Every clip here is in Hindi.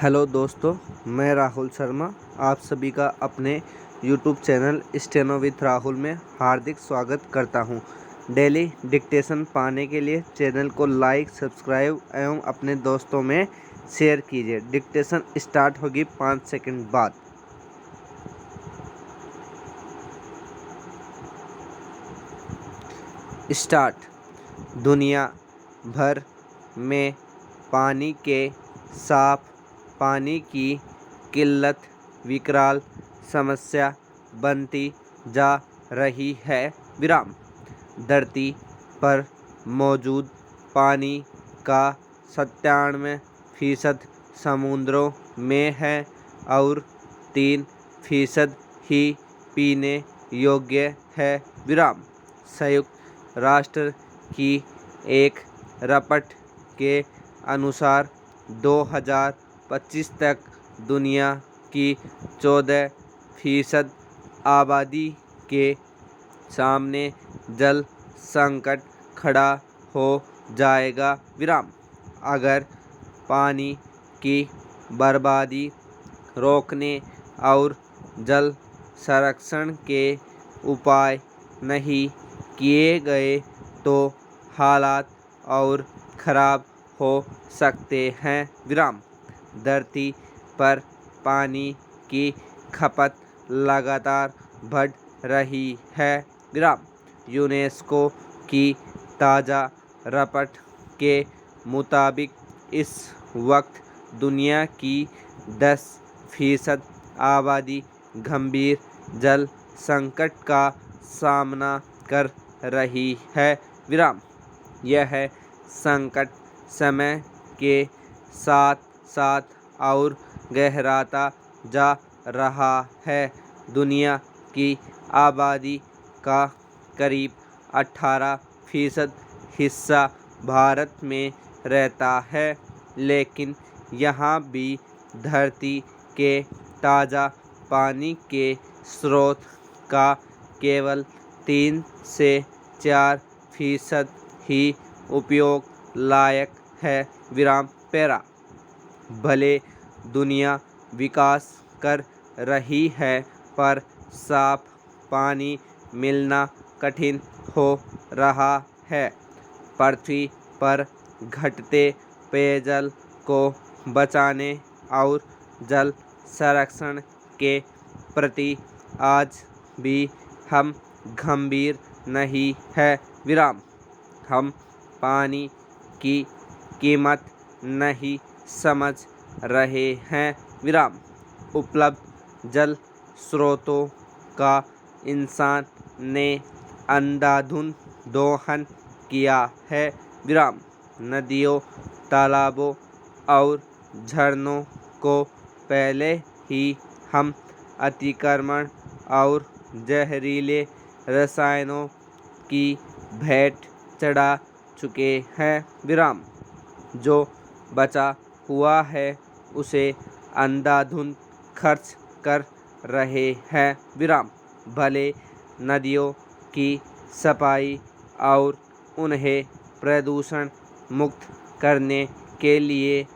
हेलो दोस्तों, मैं राहुल शर्मा आप सभी का अपने YouTube channel steno with Rahul में हार्दिक स्वागत करता हूं। डेली डिक्टेशन पाने के लिए चैनल को लाइक, सब्सक्राइब एवं अपने दोस्तों में शेयर कीजिए। डिक्टेशन स्टार्ट होगी 5 सेकंड बाद। स्टार्ट। दुनिया भर में पानी के साफ पानी की किल्लत विकराल समस्या बनती जा रही है। धरती पर मौजूद पानी का 97% समुद्रों में है और 3% ही पीने योग्य है। संयुक्त राष्ट्र की एक रिपोर्ट के अनुसार 2025 तक दुनिया की 14% आबादी के सामने जल संकट खड़ा हो जाएगा। अगर पानी की बर्बादी रोकने और जल संरक्षण के उपाय नहीं किए गए तो हालात और खराब हो सकते हैं। धरती पर पानी की खपत लगातार बढ़ रही है। यूनेस्को की ताज़ा रिपोर्ट के मुताबिक इस वक्त दुनिया की 10% आबादी गंभीर जल संकट का सामना कर रही है। यह संकट समय के साथ साथ और गहराता जा रहा है। दुनिया की आबादी का करीब 18% हिस्सा भारत में रहता है, लेकिन यहाँ भी धरती के ताज़ा पानी के स्रोत का केवल 3 से 4% ही उपयोग लायक है। भले दुनिया विकास कर रही है, पर साफ पानी मिलना कठिन हो रहा है। पृथ्वी पर घटते पेयजल को बचाने और जल संरक्षण के प्रति आज भी हम गंभीर नहीं है। हम पानी की कीमत नहीं समझ रहे हैं। उपलब्ध जल स्रोतों का इंसान ने अंधाधुंध दोहन किया है। नदियों, तालाबों और झरनों को पहले ही हम अतिक्रमण और जहरीले रसायनों की भेंट चढ़ा चुके हैं। जो बचा हुआ है उसे अंधाधुंध खर्च कर रहे हैं। भले नदियों की सफाई और उन्हें प्रदूषण मुक्त करने के लिए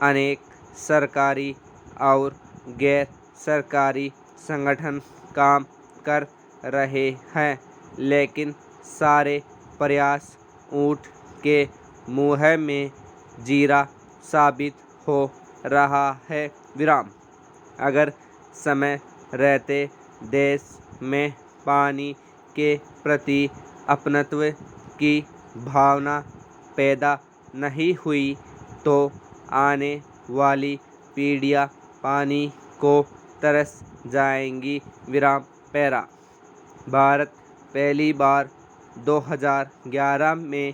अनेक सरकारी और गैर सरकारी संगठन काम कर रहे हैं, लेकिन सारे प्रयास ऊँट के मुँह में जीरा साबित हो रहा है। अगर समय रहते देश में पानी के प्रति अपनत्व की भावना पैदा नहीं हुई तो आने वाली पीढ़ियाँ पानी को तरस जाएंगी। भारत पहली बार 2011 में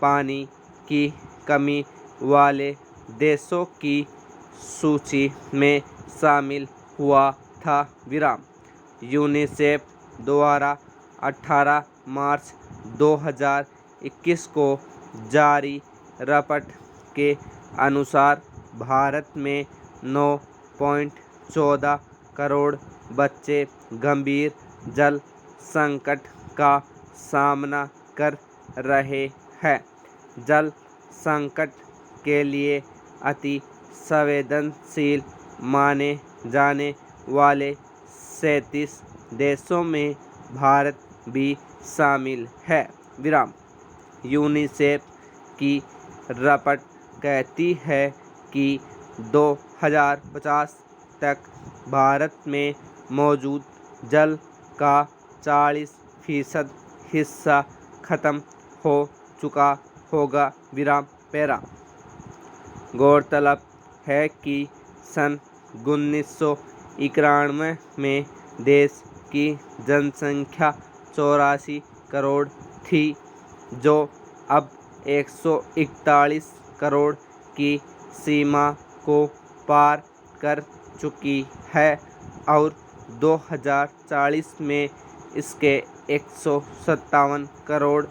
पानी की कमी वाले देशों की सूची में शामिल हुआ था। यूनिसेफ द्वारा 18 मार्च 2021 को जारी रिपोर्ट के अनुसार भारत में 9.14 करोड़ बच्चे गंभीर जल संकट का सामना कर रहे हैं। जल संकट के लिए अति संवेदनशील माने जाने वाले 37 देशों में भारत भी शामिल है। विराम। यूनिसेफ की रिपोर्ट कहती है कि 2050 तक भारत में मौजूद जल का 40% हिस्सा खत्म हो चुका होगा। विराम पैरा। गौरतलब है कि सन 1991 में देश की जनसंख्या 84 करोड़ थी, जो अब 141 करोड़ की सीमा को पार कर चुकी है और 2040 में इसके 157 करोड़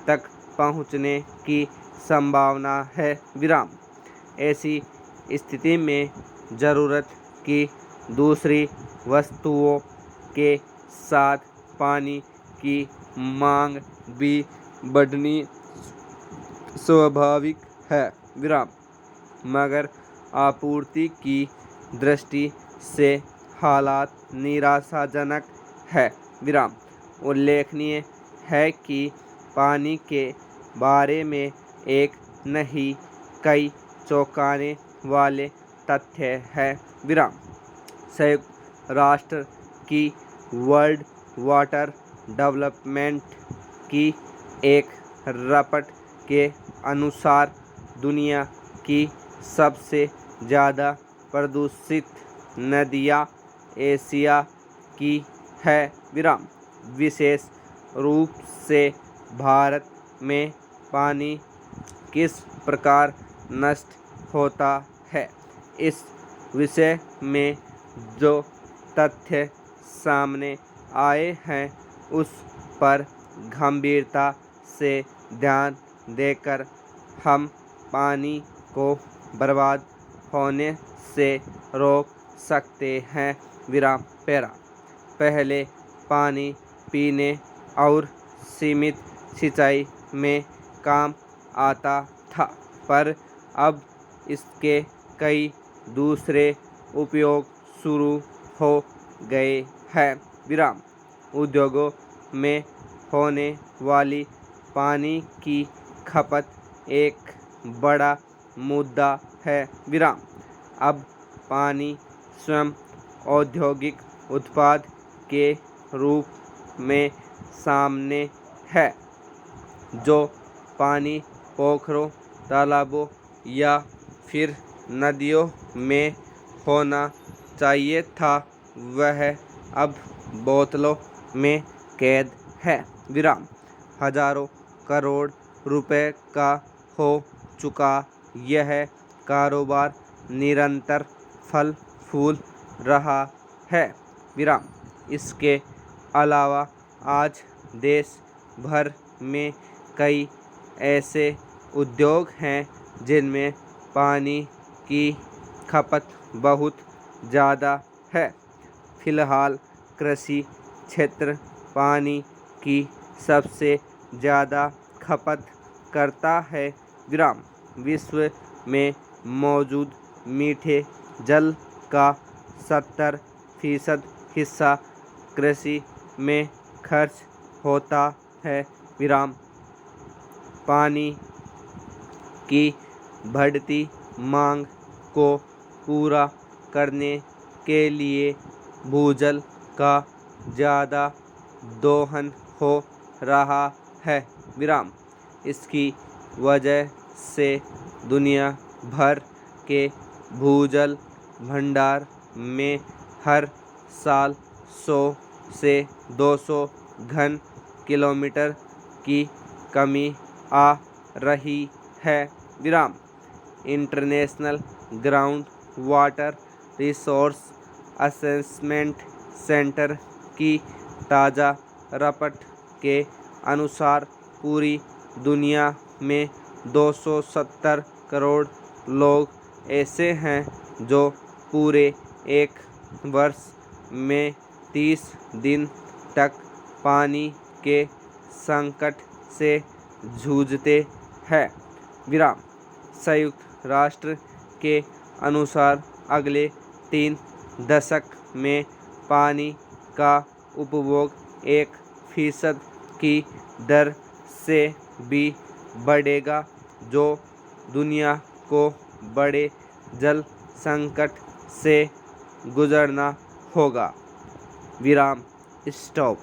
तक पहुंचने की संभावना है। विराम। ऐसी स्थिति में ज़रूरत की दूसरी वस्तुओं के साथ पानी की मांग भी बढ़नी स्वाभाविक है। विराम। मगर आपूर्ति की दृष्टि से हालात निराशाजनक है। विराम। उल्लेखनीय है कि पानी के बारे में एक नहीं कई चौंकाने वाले तथ्य है। विराम। संयुक्त राष्ट्र की वर्ल्ड वाटर डेवलपमेंट की एक रिपोर्ट के अनुसार दुनिया की सबसे ज़्यादा प्रदूषित नदियाँ एशिया की है। विराम। विशेष रूप से भारत में पानी किस प्रकार नष्ट होता है, इस विषय में जो तथ्य सामने आए हैं उस पर गंभीरता से ध्यान देकर हम पानी को बर्बाद होने से रोक सकते हैं। विराम पैरा। पहले पानी पीने और सीमित सिंचाई में काम आता था, पर अब इसके कई दूसरे उपयोग शुरू हो गए हैं। विराम। उद्योगों में होने वाली पानी की खपत एक बड़ा मुद्दा है। विराम। अब पानी स्वयं औद्योगिक उत्पाद के रूप में सामने है, जो पानी पोखरों, तालाबों या फिर नदियों में होना चाहिए था, वह अब बोतलों में कैद है। विराम। हजारों करोड़ रुपए का हो चुका यह कारोबार निरंतर फल फूल रहा है। विराम। इसके अलावा आज देश भर में कई ऐसे उद्योग हैं जिनमें पानी की खपत बहुत ज़्यादा है। फिलहाल कृषि क्षेत्र पानी की सबसे ज़्यादा खपत करता है। विराम। विश्व में मौजूद मीठे जल का 70% हिस्सा कृषि में खर्च होता है। विराम। पानी की बढ़ती मांग को पूरा करने के लिए भूजल का ज़्यादा दोहन हो रहा है। विराम। इसकी वजह से दुनिया भर के भूजल भंडार में हर साल 100 से 200 घन किलोमीटर की कमी आ रही है। विराम। International ground water resource assessment centre की ताज़ा रिपोर्ट के अनुसार पूरी दुनिया में 270 करोड़ लोग ऐसे हैं जो पूरे एक वर्ष में 30 दिन तक पानी के संकट से जूझते हैं। विराम। संयुक्त राष्ट्र के अनुसार अगले 3 दशक में पानी का उपभोग 1% की दर से भी बढ़ेगा, जो दुनिया को बड़े जल संकट से गुजरना होगा। विराम। स्टॉप।